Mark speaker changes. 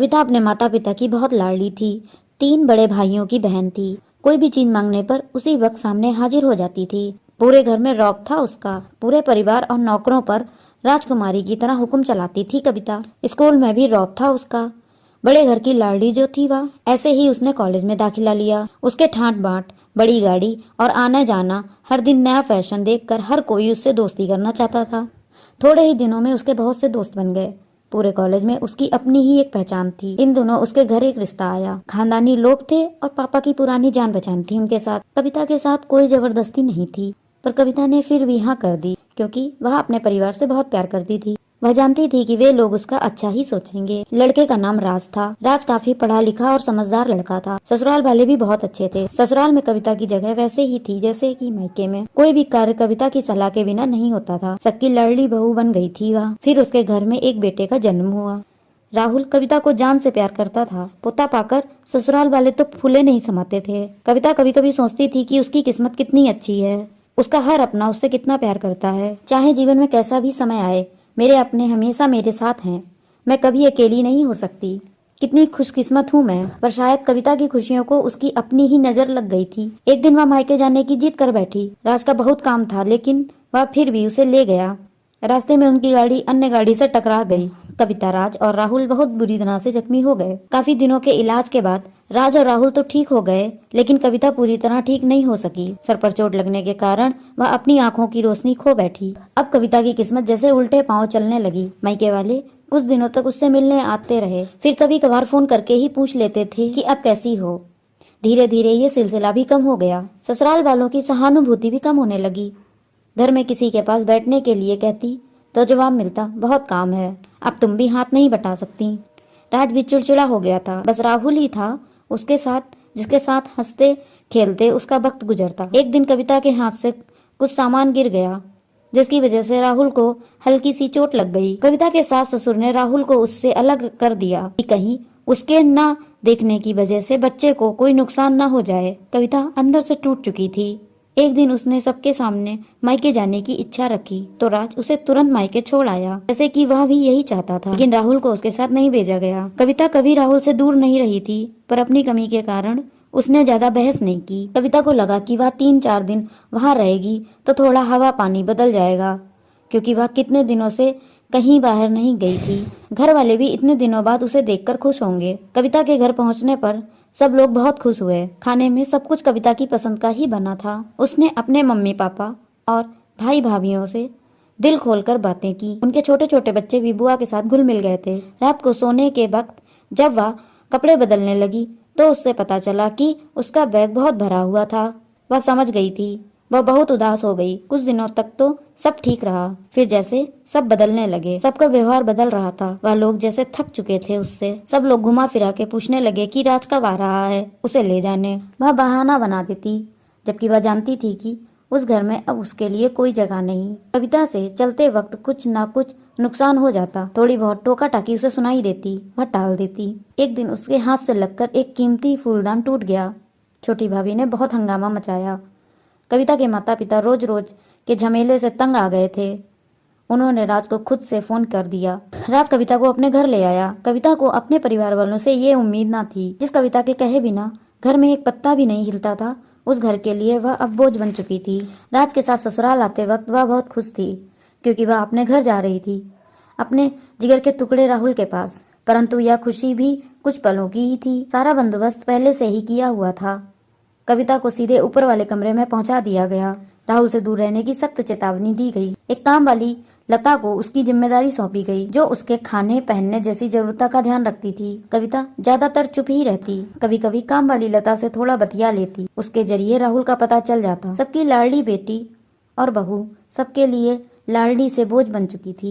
Speaker 1: कविता अपने माता पिता की बहुत लाडली थी। 3 बड़े भाइयों की बहन थी। कोई भी चीज मांगने पर उसी वक्त सामने हाजिर हो जाती थी। पूरे घर में रौब था उसका। पूरे परिवार और नौकरों पर राजकुमारी की तरह हुक्म चलाती थी कविता। स्कूल में भी रौब था उसका। बड़े घर की लाडली जो थी वह, ऐसे ही उसने कॉलेज में दाखिला लिया। उसके ठाट बाट, बड़ी गाड़ी और आना जाना, हर दिन नया फैशन देखकर हर कोई उससे दोस्ती करना चाहता था। थोड़े ही दिनों में उसके बहुत से दोस्त बन गए। पूरे कॉलेज में उसकी अपनी ही एक पहचान थी। इन दोनों उसके घर एक रिश्ता आया। खानदानी लोग थे और पापा की पुरानी जान पहचान थी उनके साथ। कविता के साथ कोई जबरदस्ती नहीं थी, पर कविता ने फिर भी हाँ कर दी, क्योंकि वह अपने परिवार से बहुत प्यार करती थी। वह जानती थी कि वे लोग उसका अच्छा ही सोचेंगे। लड़के का नाम राज था। राज काफी पढ़ा लिखा और समझदार लड़का था। ससुराल वाले भी बहुत अच्छे थे। ससुराल में कविता की जगह वैसे ही थी जैसे कि मायके में। कोई भी कार्य कविता की सलाह के बिना नहीं होता था। सबकी लाडली बहू बन गई थी वह। फिर उसके घर में एक बेटे का जन्म हुआ। राहुल कविता को जान से प्यार करता था। पोता पाकर ससुराल वाले तो फूले नहीं समाते थे। कविता कभी कभी सोचती थी कि उसकी किस्मत कितनी अच्छी है। उसका हर अपना उससे कितना प्यार करता है। चाहे जीवन में कैसा भी समय आए, मेरे अपने हमेशा मेरे साथ हैं। मैं कभी अकेली नहीं हो सकती। कितनी खुशकिस्मत हूँ मैं। पर शायद कविता की खुशियों को उसकी अपनी ही नजर लग गई थी। एक दिन वह मायके जाने की जिद कर बैठी। राज का बहुत काम था, लेकिन वह फिर भी उसे ले गया। रास्ते में उनकी गाड़ी अन्य गाड़ी से टकरा गई। कविता, राज और राहुल बहुत बुरी तरह से जख्मी हो गए। काफी दिनों के इलाज के बाद राज और राहुल तो ठीक हो गए, लेकिन कविता पूरी तरह ठीक नहीं हो सकी। सर पर चोट लगने के कारण वह अपनी आंखों की रोशनी खो बैठी। अब कविता की किस्मत जैसे उल्टे पांव चलने लगी। मायके वाले कुछ दिनों तक उससे मिलने आते रहे, फिर कभी कभार फोन करके ही पूछ लेते थे कि अब कैसी हो। धीरे धीरे ये सिलसिला भी कम हो गया। ससुराल वालों की सहानुभूति भी कम होने लगी। घर में किसी के पास बैठने के लिए कहती तो जवाब मिलता, बहुत काम है, अब तुम भी हाथ नहीं बटा सकती। राज भी चिड़चिड़ा हो गया था। बस राहुल ही था उसके साथ, जिसके साथ हंसते खेलते उसका वक्त गुजरता। एक दिन कविता के हाथ से कुछ सामान गिर गया, जिसकी वजह से राहुल को हल्की सी चोट लग गई। कविता के सास ससुर ने राहुल को उससे अलग कर दिया कि कहीं उसके न देखने की वजह से बच्चे को कोई नुकसान न हो जाए। कविता अंदर से टूट चुकी थी। एक दिन उसने सबके सामने मायके जाने की इच्छा रखी तो राज उसे तुरंत मायके छोड़ आया, जैसे कि वह भी यही चाहता था। लेकिन राहुल को उसके साथ नहीं भेजा गया। कविता कभी राहुल से दूर नहीं रही थी, पर अपनी कमी के कारण उसने ज्यादा बहस नहीं की। कविता को लगा कि वह 3-4 दिन वहां रहेगी तो थोड़ा हवा पानी बदल जाएगा, क्योंकि वह कितने दिनों से कहीं बाहर नहीं गई थी। घर वाले भी इतने दिनों बाद उसे देखकर खुश होंगे। कविता के घर पहुंचने पर सब लोग बहुत खुश हुए। खाने में सब कुछ कविता की पसंद का ही बना था। उसने अपने मम्मी पापा और भाई भाभीियों से दिल खोलकर बातें की। उनके छोटे छोटे बच्चे भी बुआ के साथ घुल मिल गए थे। रात को सोने के वक्त जब वह कपड़े बदलने लगी तो उससे पता चला कि उसका बैग बहुत भरा हुआ था। वह समझ गई थी। वह बहुत उदास हो गई। कुछ दिनों तक तो सब ठीक रहा, फिर जैसे सब बदलने लगे। सबका व्यवहार बदल रहा था। वह लोग जैसे थक चुके थे उससे। सब लोग घुमा फिरा के पूछने लगे कि राज कब आ रहा है, उसे ले जाने। वह बहाना बना देती, जबकि वह जानती थी कि उस घर में अब उसके लिए कोई जगह नहीं। कविता से चलते वक्त कुछ ना कुछ नुकसान हो जाता। थोड़ी बहुत टोका टाकी उसे सुनाई देती, वह टाल देती। एक दिन उसके हाथ से लगकर एक कीमती फूलदान टूट गया। छोटी भाभी ने बहुत हंगामा मचाया। कविता के माता पिता रोज रोज के झमेले से तंग आ गए थे। उन्होंने राज को खुद से फोन कर दिया। राज कविता को अपने घर ले आया। कविता को अपने परिवार वालों से ये उम्मीद ना थी। जिस कविता के कहे बिना घर में एक पत्ता भी नहीं हिलता था, उस घर के लिए वह अब बोझ बन चुकी थी। राज के साथ ससुराल आते वक्त वह बहुत खुश थी, क्योंकि वह अपने घर जा रही थी, अपने जिगर के टुकड़े राहुल के पास। परंतु यह खुशी भी कुछ पलों की ही थी। सारा बंदोबस्त पहले से ही किया हुआ था। कविता को सीधे ऊपर वाले कमरे में पहुंचा दिया गया। राहुल से दूर रहने की सख्त चेतावनी दी गई। एक काम वाली लता को उसकी जिम्मेदारी सौंपी गई, जो उसके खाने पहनने जैसी जरूरतों का ध्यान रखती थी। कविता ज्यादातर चुप ही रहती। कभी कभी काम वाली लता से थोड़ा बतिया लेती। उसके जरिए राहुल का पता चल जाता। सबकी लाडली बेटी और बहू सबके लिए लाडली से बोझ बन चुकी थी।